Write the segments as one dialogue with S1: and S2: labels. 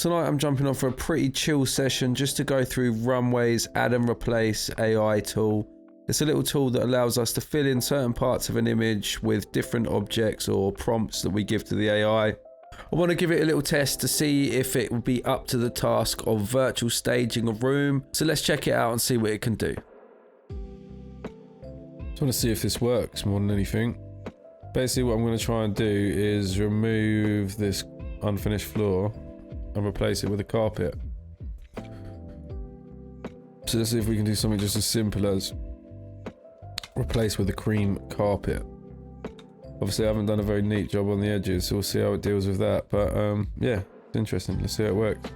S1: Tonight I'm jumping on for a pretty chill session just to go through Runways add and replace AI tool. It's a little tool that allows us to fill in certain parts of an image with different objects or prompts that we give to the AI. I want to give it a little test to see if it will be up to the task of virtual staging a room. So let's check it out and see what it can do. Just want to see if this works more than anything. Basically what I'm going to try and do is remove this unfinished floor and replace it with a carpet. So let's see if we can do something just as simple as replace with a cream carpet. Obviously I haven't done a very neat job on the edges, so we'll see how it deals with that, but yeah, it's interesting. Let's see how it works.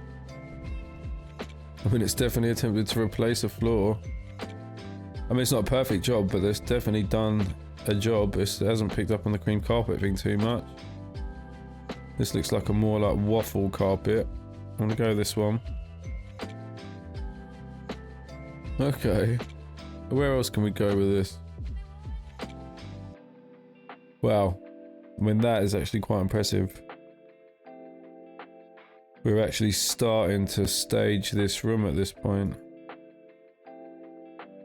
S1: I mean, it's definitely attempted to replace a floor. I mean, it's not a perfect job, but it's definitely done a job. It hasn't picked up on the cream carpet thing too much. This looks like a more like waffle carpet. I'm gonna go this one. Okay, where else can we go with this? Wow, I mean, that is actually quite impressive. We're actually starting to stage this room at this point.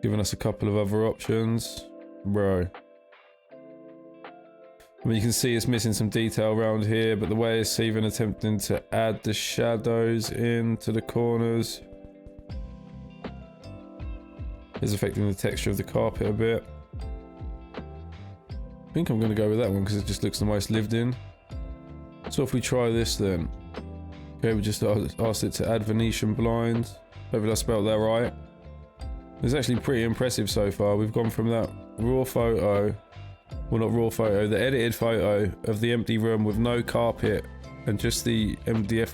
S1: Giving us a couple of other options. Bro. I mean, you can see it's missing some detail around here, but the way it's even attempting to add the shadows into the corners is affecting the texture of the carpet a bit. I think I'm going to go with that one because it just looks the most lived in. So if we try this then. Okay, we just asked it to add Venetian blinds. Hopefully I spelled that right. It's actually pretty impressive so far. We've gone from that raw photo, well not raw photo, the edited photo of the empty room with no carpet and just the MDF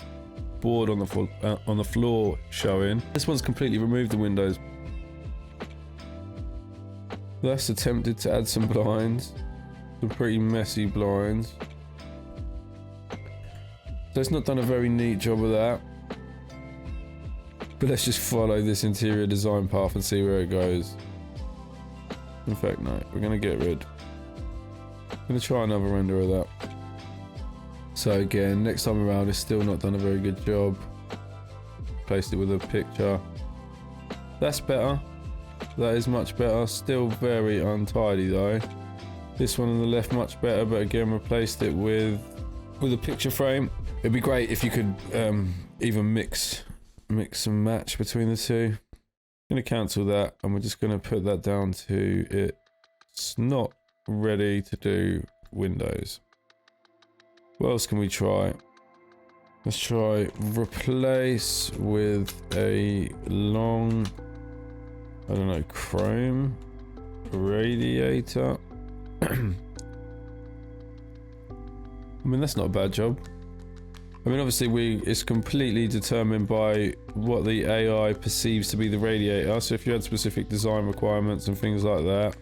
S1: board on the floor showing. This one's completely removed the windows. That's attempted to add some blinds. Some pretty messy blinds. So it's not done a very neat job of that. But let's just follow this interior design path and see where it goes. In fact, no, we're going to get rid. I'm going to try another render of that. So again, next time around it's still not done a very good job. Placed it with a picture. That's better. That is much better. Still very untidy though. This one on the left much better, but again replaced it with a picture frame. It'd be great if you could even mix and match between the two. I'm going to cancel that and we're just going to put that down to it's not ready to do windows. What else can we try? Let's try replace with a long, I don't know, chrome radiator. I mean, that's not a bad job. I mean, obviously it's completely determined by what the AI perceives to be the radiator. So if you had specific design requirements and things like that.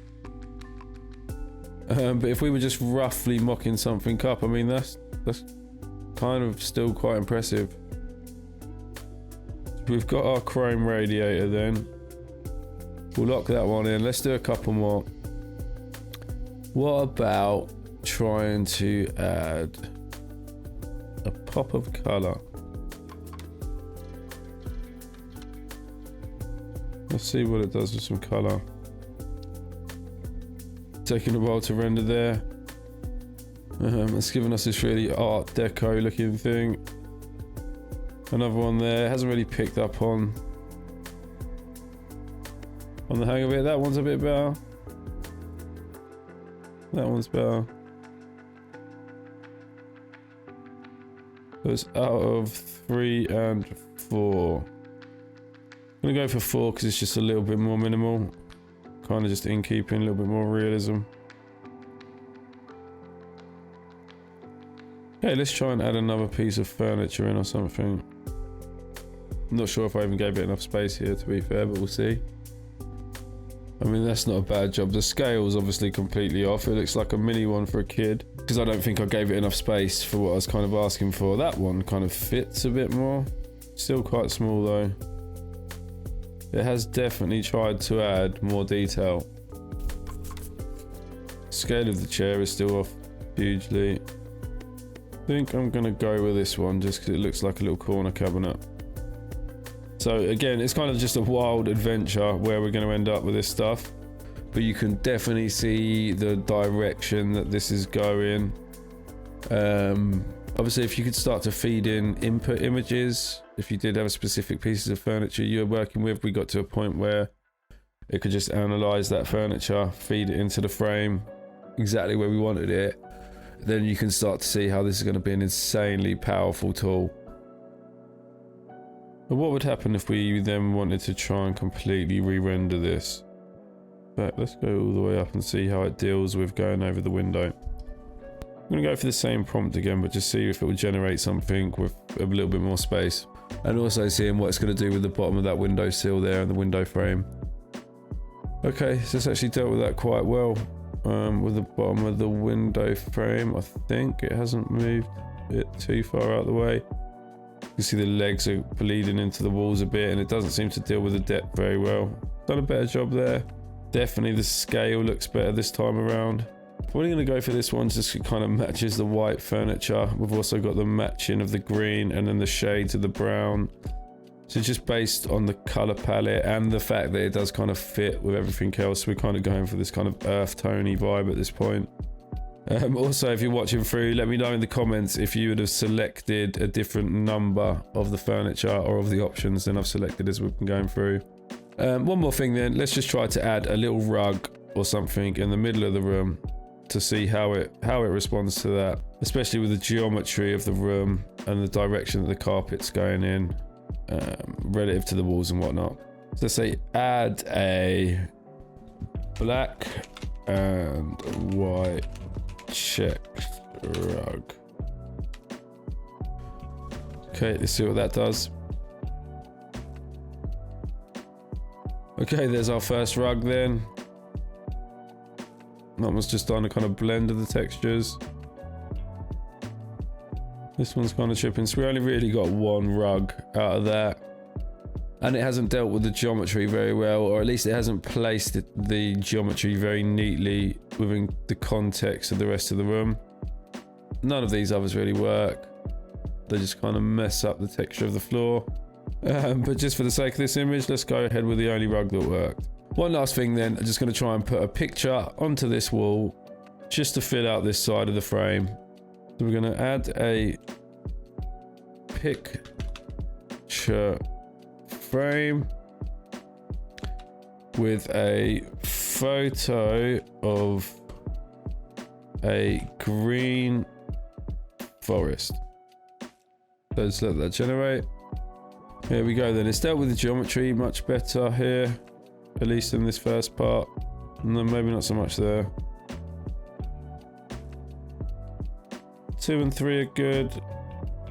S1: But if we were just roughly mocking something up, I mean, that's kind of still quite impressive. We've got our chrome radiator then. We'll lock that one in. Let's do a couple more. What about trying to add a pop of colour? Let's see what it does with some colour. Taking a while to render there. It's given us this really art deco looking thing. Another one there. Hasn't really picked up on the hang of it. That one's a bit better. That one's better. So it's out of 3 and 4. I'm gonna go for 4 because it's just a little bit more minimal. Kind of just in keeping, a little bit more realism. Okay, let's try and add another piece of furniture in or something. I'm not sure if I even gave it enough space here to be fair, but we'll see. I mean, that's not a bad job. The scale's obviously completely off. It looks like a mini one for a kid. Because I don't think I gave it enough space for what I was kind of asking for. That one kind of fits a bit more. Still quite small though. It has definitely tried to add more detail. Scale of the chair is still off hugely. I think I'm gonna go with this one just because it looks like a little corner cabinet. So again, it's kind of just a wild adventure where we're going to end up with this stuff, but you can definitely see the direction that this is going. Obviously, if you could start to feed in input images, if you did have specific pieces of furniture you were working with, we got to a point where it could just analyze that furniture, feed it into the frame exactly where we wanted it. Then you can start to see how this is going to be an insanely powerful tool. But what would happen if we then wanted to try and completely re-render this? But let's go all the way up and see how it deals with going over the window. I'm going to go for the same prompt again, but just see if it will generate something with a little bit more space. And also seeing what it's going to do with the bottom of that window sill there and the window frame. Okay, so it's actually dealt with that quite well. With the bottom of the window frame, I think it hasn't moved it too far out of the way. You can see the legs are bleeding into the walls a bit, and it doesn't seem to deal with the depth very well. Done a better job there. Definitely the scale looks better this time around. We're going to go for this one just kind of matches the white furniture. We've also got the matching of the green and then the shades of the brown. So just based on the color palette and the fact that it does kind of fit with everything else, we're kind of going for this kind of earth tony vibe at this point. Also, if you're watching through, let me know in the comments if you would have selected a different number of the furniture or of the options than I've selected as we've been going through. One more thing then, let's just try to add a little rug or something in the middle of the room to see how it responds to that, especially with the geometry of the room and the direction that the carpet's going in, relative to the walls and whatnot. So let's say add a black and white checked rug. Okay, let's see what that does. Okay, there's our first rug then. That one's just done a kind of blend of the textures. This one's kind of chipping, so we only really got one rug out of that. And it hasn't dealt with the geometry very well, or at least it hasn't placed the geometry very neatly within the context of the rest of the room. None of these others really work. They just kind of mess up the texture of the floor. But just for the sake of this image, let's go ahead with the only rug that worked. One last thing then, I'm just going to try and put a picture onto this wall just to fill out this side of the frame. So we're going to add a picture frame with a photo of a green forest. Let's let that generate. Here we go then. It's dealt with the geometry much better here, at least in this first part, and then maybe not so much there. 2 and 3 are good.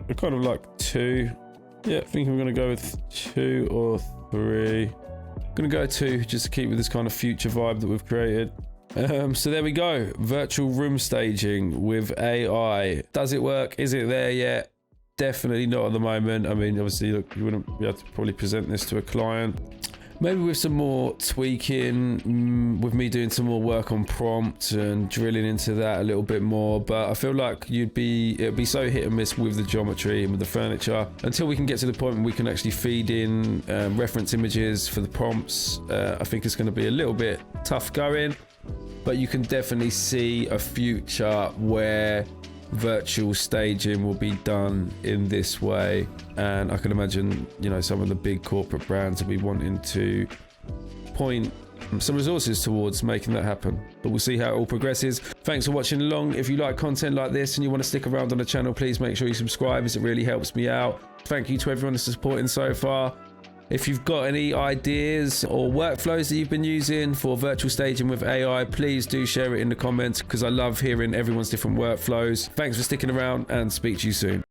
S1: I kind of like 2. Yeah, I think I'm going to go with 2 or 3. I'm going to go 2 just to keep with this kind of future vibe that we've created. So there we go. Virtual room staging with AI. Does it work? Is it there yet? Definitely not at the moment. I mean, obviously, look, you wouldn't be able to probably present this to a client. Maybe with some more tweaking, with me doing some more work on prompts and drilling into that a little bit more. But I feel like it'd be so hit and miss with the geometry and with the furniture until we can get to the point where we can actually feed in reference images for the prompts. I think it's going to be a little bit tough going, but you can definitely see a future where virtual staging will be done in this way, and I can imagine, you know, some of the big corporate brands will be wanting to point some resources towards making that happen. But we'll see how it all progresses. Thanks for watching along. If you like content like this and you want to stick around on the channel, please make sure you subscribe, as it really helps me out. Thank you to everyone that's supporting so far. If you've got any ideas or workflows that you've been using for virtual staging with AI, please do share it in the comments, because I love hearing everyone's different workflows. Thanks for sticking around, and speak to you soon.